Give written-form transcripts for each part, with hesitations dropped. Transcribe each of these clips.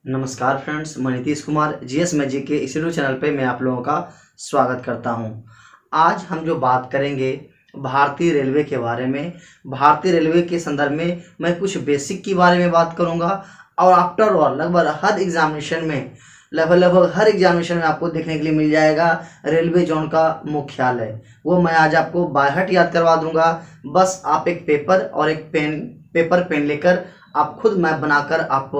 नमस्कार फ्रेंड्स, मैं Nitish Kumar GS magic के इस यूट्यूब चैनल पे मैं आप लोगों का स्वागत करता हूं। आज हम जो बात करेंगे भारतीय रेलवे के बारे में। भारतीय रेलवे के संदर्भ में मैं कुछ बेसिक के बारे में बात करूंगा और आफ्टर ऑल लगभग हर एग्जामिनेशन में आपको देखने के लिए मिल जाएगा रेलवे जोन का मुख्यालय। वो मैं आज आपको बाय हार्ट याद करवा दूंगा। बस आप एक पेपर और एक पेन लेकर आप खुद मैप बनाकर आप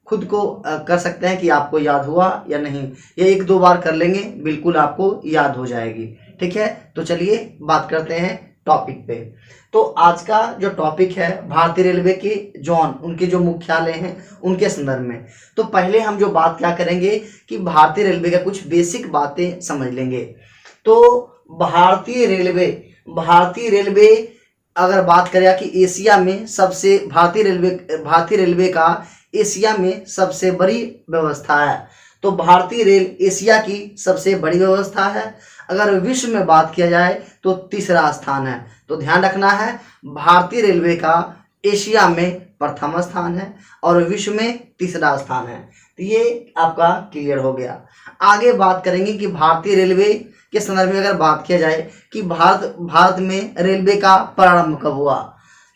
खुद को कर सकते हैं कि आपको याद हुआ या नहीं। ये एक दो बार कर लेंगे, बिल्कुल आपको याद हो जाएगी। ठीक है, तो चलिए बात करते हैं टॉपिक पे। तो आज का जो टॉपिक है भारतीय रेलवे के जोन, उनके जो मुख्यालय हैं उनके संदर्भ में। तो पहले हम जो बात क्या करेंगे कि भारतीय रेलवे का कुछ बेसिक बातें समझ लेंगे। तो भारतीय रेलवे अगर बात करें कि एशिया में सबसे भारतीय रेलवे का एशिया में सबसे बड़ी व्यवस्था है। तो भारतीय रेल एशिया की सबसे बड़ी व्यवस्था है। अगर विश्व में बात किया जाए तो तीसरा स्थान है। तो ध्यान रखना है, भारतीय रेलवे का एशिया में प्रथम स्थान है और विश्व में तीसरा स्थान है। तो ये आपका क्लियर हो गया। आगे बात करेंगे कि भारतीय रेलवे के संदर्भ में अगर बात किया जाए कि भारत में रेलवे का प्रारंभ कब हुआ,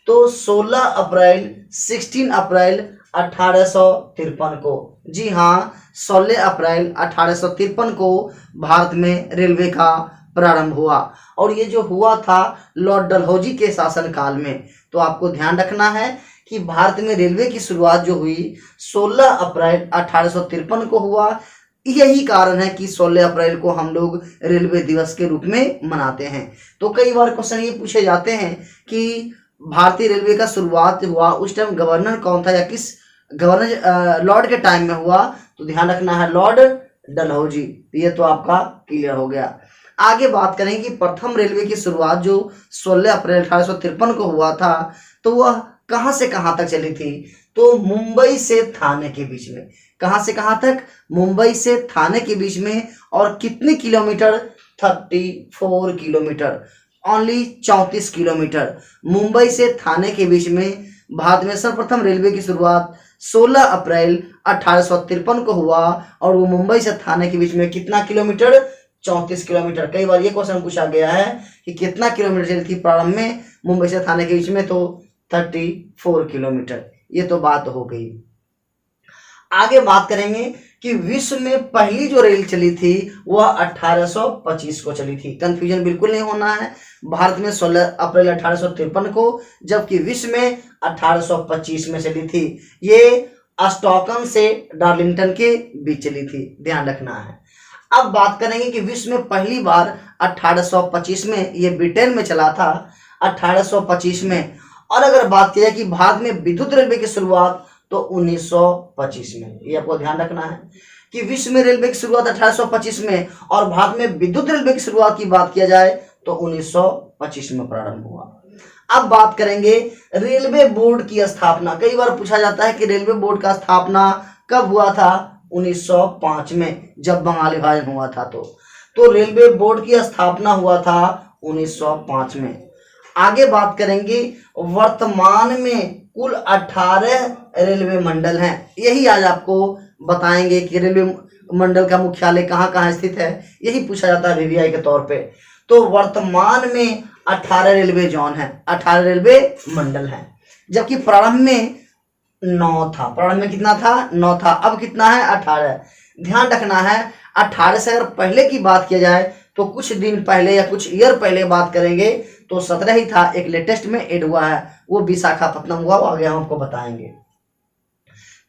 तो 16 अप्रैल 1853 को। जी हाँ, 16 अप्रैल 1853 को भारत में रेलवे का प्रारंभ हुआ और ये जो हुआ था लॉर्ड डलहौजी के शासनकाल में। तो आपको ध्यान रखना है कि भारत में रेलवे की शुरुआत जो हुई 16 अप्रैल 1853 को हुआ। यही कारण है कि 16 अप्रैल को हम लोग रेलवे दिवस के रूप में मनाते हैं। तो कई बार क्वेश्चन ये पूछे जाते हैं कि भारतीय रेलवे का शुरुआत हुआ उस टाइम गवर्नर कौन था या किस गवर्नर लॉर्ड के टाइम में हुआ। तो ध्यान रखना है लॉर्ड डलहौजी। ये तो आपका क्लियर हो गया। आगे बात करेंगे कि प्रथम रेलवे की शुरुआत जो 16 अप्रैल 1853 को हुआ था, तो वह कहां से कहां तक चली थी, तो मुंबई से थाने के बीच में। कहां से कहां तक, मुंबई से थाने के बीच में। और कितने kilometre, 34 kilometre, only 34 kilometre. Mumbai से थाने के बीच में भारत में सर्वप्रथम रेलवे की शुरुआत 16 अप्रैल 1853 को हुआ और वो मुंबई से थाने के बीच में कितना किलोमीटर, 34 किलोमीटर। कई बार ये क्वेश्चन पूछा गया है कि कितना किलोमीटर चली थी प्रारंभ में मुंबई से थाने के बीच में, तो 34 किलोमीटर। ये तो बात हो गई। आगे बात करेंगे कि विश्व में पहली जो रेल चली थी वह 1825 को चली थी। कंफ्यूजन बिल्कुल नहीं होना है। भारत में 16 अप्रैल 1853 को, जबकि विश्व में 1825 में चली थी। ये स्टॉकहोम से डार्लिंगटन के बीच चली थी, ध्यान रखना है। अब बात करेंगे कि विश्व में पहली बार 1825 में, ये ब्रिटेन में चला था 1825 में। और अगर बात की जाए कि भारत में विद्युत रेलवे की शुरुआत, तो 1925 में। ये आपको ध्यान रखना है कि विश्व में रेलवे की शुरुआत 1825 में और भारत में विद्युत रेलवे की शुरुआत की बात किया जाए तो 1925 में प्रारंभ हुआ। अब बात करेंगे रेलवे बोर्ड की स्थापना। कई बार पूछा जाता है कि रेलवे बोर्ड का स्थापना कब हुआ था, 1905 में, जब बंगाल विभाजन हुआ था। तो रेलवे बोर्ड की स्थापना हुआ था 1905 में। आगे बात करेंगे वर्तमान में कुल 18 रेलवे मंडल हैं। यही आज आपको बताएंगे कि रेलवे मंडल का मुख्यालय कहाँ कहाँ स्थित है। यही पूछा जाता है वीवीआई के तौर पे। तो वर्तमान में 18 रेलवे जोन है, 18 रेलवे मंडल हैं, जबकि प्रारंभ में 9 था। प्रारंभ में कितना था, 9 था। अब कितना है, 18। ध्यान रखना है 18 से अगर पहले की बात किया जाए तो कुछ दिन पहले या कुछ ईयर पहले बात करेंगे तो 17 ही था। एक लेटेस्ट में ऐड हुआ है, वो विशाखापट्टनम हुआ, वो आगे हम आपको बताएंगे।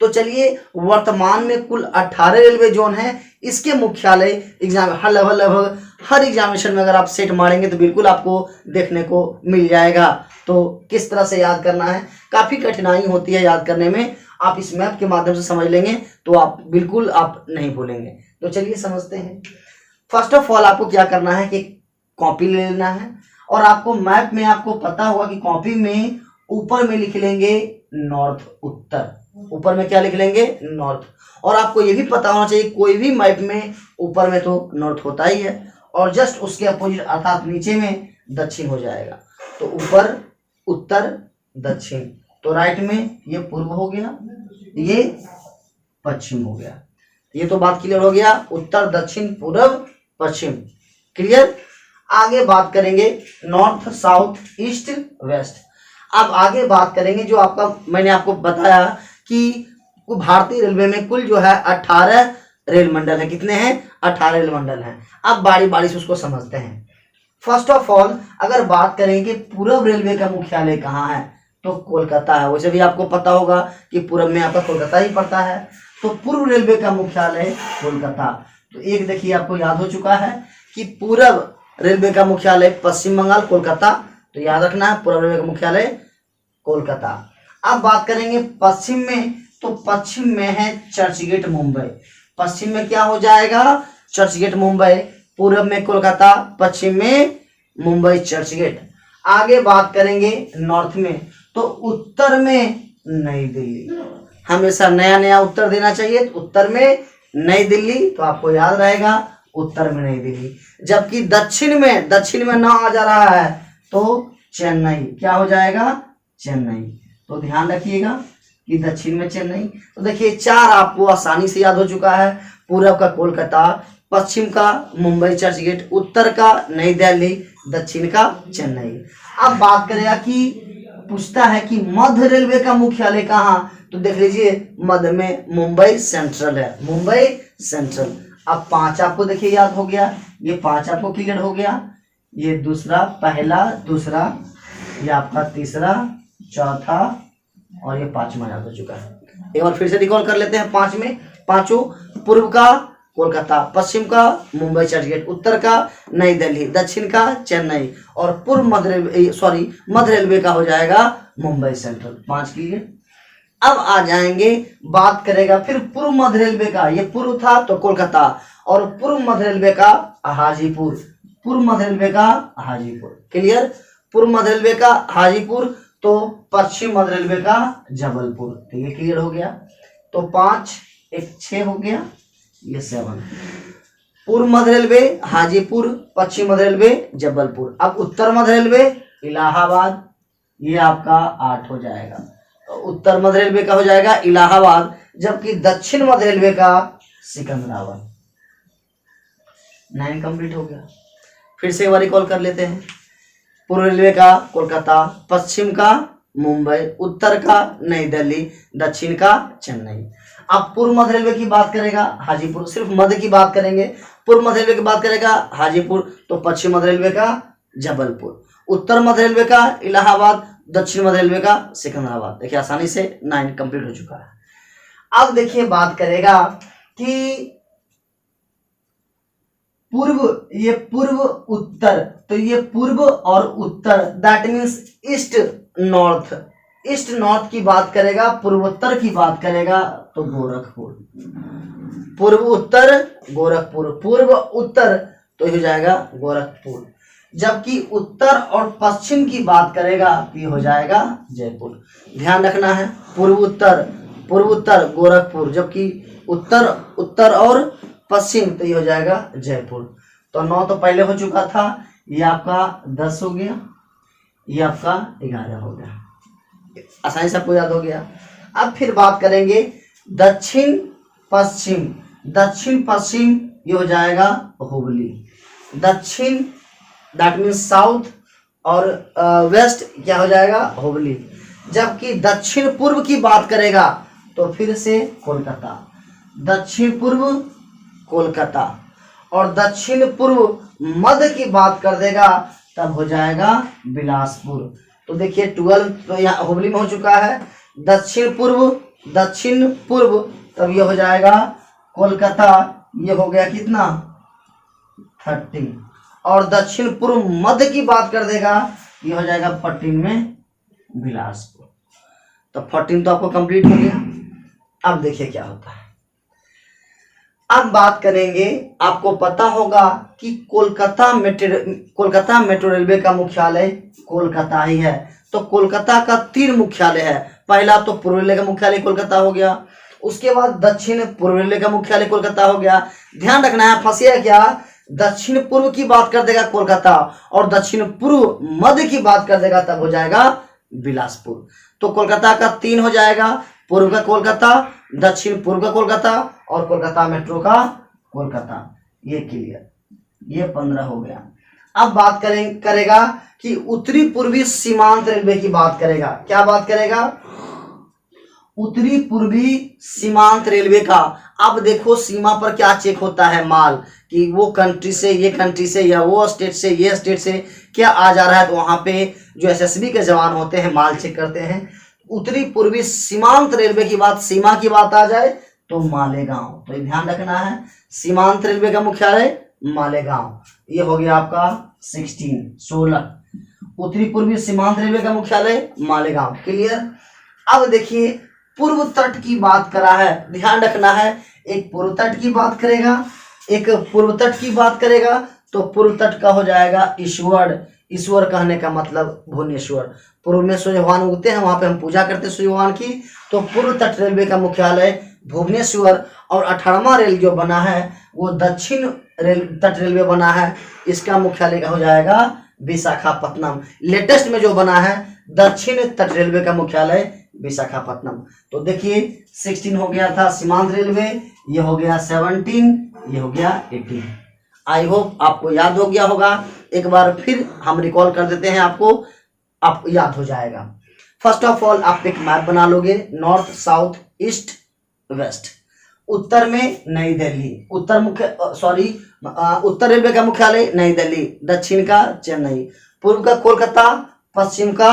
तो चलिए, वर्तमान में कुल 18 रेलवे जोन है। इसके मुख्यालय लगभग हर एग्जामिनेशन में अगर आप सेट मारेंगे तो बिल्कुल आपको देखने को मिल जाएगा। तो किस तरह से याद करना है, काफी कठिनाई होती है याद करने में। आप इस मैप के माध्यम से समझ लेंगे तो आप बिल्कुल आप नहीं भूलेंगे। तो चलिए समझते हैं। फर्स्ट ऑफ ऑल आपको क्या करना है कि कॉपी ले लेना है और आपको मैप में आपको पता होगा कि कॉपी में ऊपर में लिख लेंगे नॉर्थ, उत्तर। ऊपर में क्या लिख लेंगे, नॉर्थ। और आपको ये भी पता होना चाहिए कोई भी मैप में ऊपर में तो नॉर्थ होता ही है और जस्ट उसके अपोजिट अर्थात नीचे में दक्षिण हो जाएगा। तो ऊपर, उत्तर, दक्षिण। तो राइट में ये पूर्व हो गया, ये पश्चिम हो गया। ये तो बात क्लियर हो गया, उत्तर दक्षिण पूर्व पश्चिम, क्लियर। आगे बात करेंगे नॉर्थ साउथ ईस्ट वेस्ट। अब आगे बात करेंगे जो आपका मैंने आपको बताया कि भारतीय रेलवे में कुल जो है 18 रेल मंडल है। कितने हैं? 18 रेल मंडल हैं। अब बारी बारी से उसको समझते हैं। फर्स्ट ऑफ ऑल अगर बात करें कि पूर्व रेलवे का मुख्यालय कहाँ है, तो कोलकाता है। वैसे भी आपको पता होगा कि पूर्व में आपका कोलकाता ही पड़ता है, तो पूर्व रेलवे का मुख्यालय कोलकाता। तो एक देखिए आपको याद हो चुका है कि पूर्व रेलवे का मुख्यालय पश्चिम बंगाल कोलकाता, तो याद रखना है पूर्व रेलवे का मुख्यालय कोलकाता। अब बात करेंगे पश्चिम में, तो पश्चिम में है चर्चगेट मुंबई। पश्चिम में क्या हो जाएगा? चर्चगेट मुंबई। पूर्व में कोलकाता, पश्चिम में मुंबई चर्चगेट। आगे बात करेंगे नॉर्थ में, तो उत्तर में नई दिल्ली। हमेशा नया नया उत्तर देना चाहिए। तो उत्तर में नई दिल्ली, तो आपको याद रहेगा उत्तर में नई दिल्ली। जबकि दक्षिण में ना आ जा रहा है, तो चेन्नई। क्या हो जाएगा? चेन्नई। तो ध्यान रखिएगा कि दक्षिण में चेन्नई। तो देखिए 4 आपको आसानी से याद हो चुका है। पूर्व का कोलकाता, पश्चिम का मुंबई चर्चगेट, उत्तर का नई दिल्ली, दक्षिण का चेन्नई। अब बात करेगा कि पूछता है कि मध्य रेलवे का मुख्यालय कहाँ, तो देख लीजिए मध्य में मुंबई सेंट्रल है, मुंबई सेंट्रल। अब 5 आपको देखिए याद हो गया, ये 5 आपको क्लियर हो गया। ये दूसरा, पहला, दूसरा, ये आपका तीसरा, चौथा और ये 5वां याद हो चुका है। एक बार फिर से रिकॉल कर लेते हैं। 5 में पांचों, पूर्व का कोलकाता, पश्चिम का मुंबई चर्चगेट, उत्तर का नई दिल्ली, दक्षिण का चेन्नई और पूर्व मध्य रेलवे का हो जाएगा मुंबई सेंट्रल। 5 क्लियर। अब आ जाएंगे, बात करेगा फिर पूर्व मध्य रेलवे का। ये पूर्व था तो कोलकाता, और पूर्व मध्य रेलवे का हाजीपुर, पूर्व मध्य रेलवे का हाजीपुर, क्लियर। पूर्व मध्य रेलवे का हाजीपुर, तो पश्चिम मध्य रेलवे का जबलपुर। तो ये क्लियर हो गया। तो 5, एक 6 हो गया, ये 7। पूर्व मध्य रेलवे हाजीपुर, पश्चिम मध्य रेलवे जबलपुर। अब उत्तर मध्य रेलवे इलाहाबाद, ये आपका 8 हो जाएगा। तो उत्तर मध्य रेलवे का हो जाएगा इलाहाबाद, जबकि दक्षिण मध्य रेलवे का सिकंदराबाद। 9 कंप्लीट हो गया। फिर से एक बार रिकॉल कर लेते हैं। पूर्व रेलवे का कोलकाता, पश्चिम का मुंबई, उत्तर का नई दिल्ली, दक्षिण का चेन्नई। अब पूर्व मध्य रेलवे की बात करेगा हाजीपुर, सिर्फ मध्य की बात करेंगे। पूर्व मध्य रेलवे की बात करेगा हाजीपुर, तो पश्चिम मध्य रेलवे का जबलपुर, उत्तर मध्य रेलवे का इलाहाबाद, दक्षिण मध्य रेलवे का सिकंदराबाद। देखिए आसानी से 9 कंप्लीट हो चुका है। अब देखिए बात करेगा कि पूर्व, ये पूर्व उत्तर, तो ये पूर्व और उत्तर, that means east north. East north की बात करेगा, पूर्वोत्तर की बात करेगा तो गोरखपुर। पूर्व उत्तर गोरखपुर, पूर्व उत्तर तो हो जाएगा गोरखपुर। जबकि उत्तर और पश्चिम की बात करेगा तो ये हो जाएगा जयपुर। ध्यान रखना है, पूर्व उत्तर गोरखपुर, जबकि उत्तर और पश्चिम तो ये हो जाएगा जयपुर। तो 9 तो पहले हो चुका था, ये आपका 10 हो गया, ये आपका 11 हो गया। आसानी से आपको याद हो गया। अब फिर बात करेंगे दक्षिण पश्चिम, दक्षिण पश्चिम ये हो जाएगा हुगली। दक्षिण दैट मीन्स साउथ और वेस्ट क्या हो जाएगा? हुगली। जबकि दक्षिण पूर्व की बात करेगा तो फिर से कोलकाता, दक्षिण पूर्व कोलकाता, और दक्षिण पूर्व मध्य की बात कर देगा तब हो जाएगा बिलासपुर। तो देखिए 12 तो यहाँ हुगली में हो चुका है। दक्षिण पूर्व तब ये हो जाएगा कोलकाता, ये हो गया कितना? 13। और दक्षिण पूर्व मध्य की बात कर देगा, ये हो जाएगा 14 में बिलासपुर। तो 14 तो आपको कंप्लीट हो गया। अब देखिए क्या होता है। अब बात करेंगे, आपको पता होगा कि कोलकाता मेट्रो रेलवे का मुख्यालय कोलकाता ही है। तो कोलकाता का 3 मुख्यालय है। पहला तो पूर्व रेलवे का मुख्यालय कोलकाता हो गया, उसके बाद दक्षिण पूर्व रेलवे का मुख्यालय कोलकाता हो गया। ध्यान रखना है, फंसिएगा क्या? दक्षिण पूर्व की बात कर देगा कोलकाता और दक्षिण पूर्व मध्य की बात कर देगा तब हो जाएगा बिलासपुर। तो कोलकाता का 3 हो जाएगा, पूर्व का कोलकाता, दक्षिण पूर्व का कोलकाता और कोलकाता मेट्रो का कोलकाता। ये क्लियर, ये 15 हो गया। अब बात करेगा कि उत्तरी पूर्वी सीमांत रेलवे की बात करेगा। क्या बात करेगा? उत्तरी पूर्वी सीमांत रेलवे का। अब देखो सीमा पर क्या चेक होता है माल, कि वो कंट्री से ये कंट्री से या वो स्टेट से ये स्टेट से क्या आ जा रहा है, तो वहां पे जो एसएसबी के जवान होते हैं माल चेक करते हैं। उत्तरी पूर्वी सीमांत रेलवे की बात, सीमा की बात आ जाए तो मालेगांव, तो ये ध्यान रखना है। सीमांत रेलवे का मुख्यालय मालेगांव। ये हो गया आपका 16। उत्तरी पूर्वी सीमांत रेलवे का मुख्यालय मालेगांव। क्लियर। अब देखिए पूर्व तट की बात करा है, ध्यान रखना है। एक पूर्व तट की बात करेगा, एक पूर्व तट की बात करेगा, तो पूर्व तट का हो जाएगा ईश्वर। ईश्वर कहने का मतलब भुवनेश्वर। पूर्व में सूर्य भगवान उगते हैं, वहां पे हम पूजा करते हैं सूर्य भगवान की। तो पूर्व तट रेलवे का मुख्यालय भुवनेश्वर। और 18वां रेल जो बना है वो दक्षिण तट रेलवे बना है, इसका मुख्यालय का हो जाएगा विशाखापट्टनम। लेटेस्ट में जो बना है दक्षिण तट रेलवे का मुख्यालय विशाखापट्टनम। तो देखिए 16 हो गया था सीमांत रेलवे, ये हो गया 17, ये हो गया 18। आई होप आपको याद हो गया होगा। एक बार फिर हम रिकॉल कर देते हैं, आपको याद हो जाएगा। फर्स्ट ऑफ ऑल आप एक मैप बना लोगे, नॉर्थ साउथ ईस्ट वेस्ट। उत्तर में नई दिल्ली, उत्तर रेलवे का मुख्यालय नई दिल्ली, दक्षिण का चेन्नई, पूर्व का कोलकाता, पश्चिम का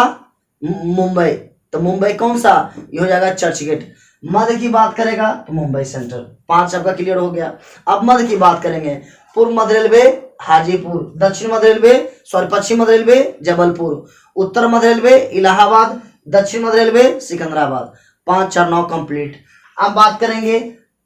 मुंबई। तो मुंबई कौन सा? ये हो जाएगा चर्च गेट। मध्य की बात करेगा तो मुंबई सेंट्रल। 5 आपका क्लियर हो गया। अब मध्य की बात करेंगे, पूर्व मध्य रेलवे हाजीपुर, दक्षिण मध्य रेलवे पश्चिम मध्य रेलवे जबलपुर, उत्तर मध्य रेलवे इलाहाबाद, दक्षिण मध्य रेलवे सिकंदराबाद। 5 4 9 कंप्लीट। अब बात करेंगे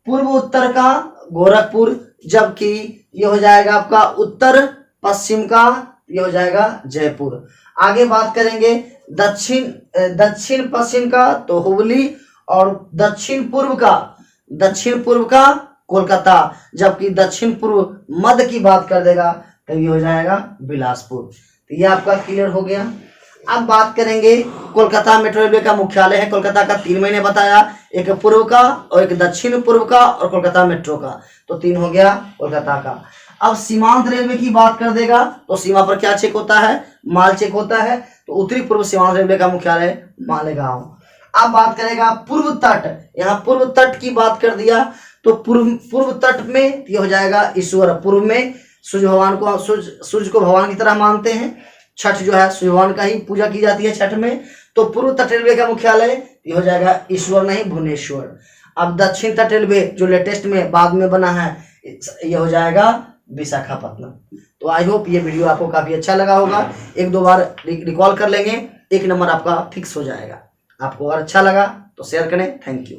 पूर्व उत्तर का गोरखपुर, जबकि ये हो जाएगा आपका उत्तर पश्चिम का, ये हो जाएगा जयपुर। आगे बात करेंगे दक्षिण पश्चिम का तो हुबली, और दक्षिण पूर्व का कोलकाता, जबकि दक्षिण पूर्व मध्य की बात कर देगा तो ये हो जाएगा बिलासपुर। तो ये आपका क्लियर हो गया। अब बात करेंगे कोलकाता मेट्रो रेलवे का मुख्यालय है कोलकाता का, 3 मैंने बताया, एक पूर्व का और एक दक्षिण पूर्व का और कोलकाता मेट्रो का, तो 3 हो गया कोलकाता का। अब सीमांत रेलवे की बात कर देगा तो सीमा पर क्या चेक होता है? माल चेक होता है। तो उत्तरी पूर्व सीमांत रेलवे का मुख्यालय मालेगांव। अब बात करेगा पूर्व तट, यहाँ पूर्व तट की बात कर दिया तो पूर्व तट में ये हो जाएगा ईश्वर। पूर्व में सूर्य को भगवान की तरह मानते हैं। छठ जो है सूर्य भगवान का ही पूजा की जाती है छठ में। तो पूर्व तट रेलवे का मुख्यालय ये हो जाएगा ईश्वर नहीं भुवनेश्वर। अब दक्षिण तट रेलवे जो लेटेस्ट में बाद में बना है ये हो जाएगा विशाखापट्टनम। तो आई होप ये वीडियो आपको काफी अच्छा लगा होगा। 1-2 बार रिकॉल कर लेंगे, 1 नंबर आपका फिक्स हो जाएगा। आपको अगर अच्छा लगा तो शेयर करें। Thank you.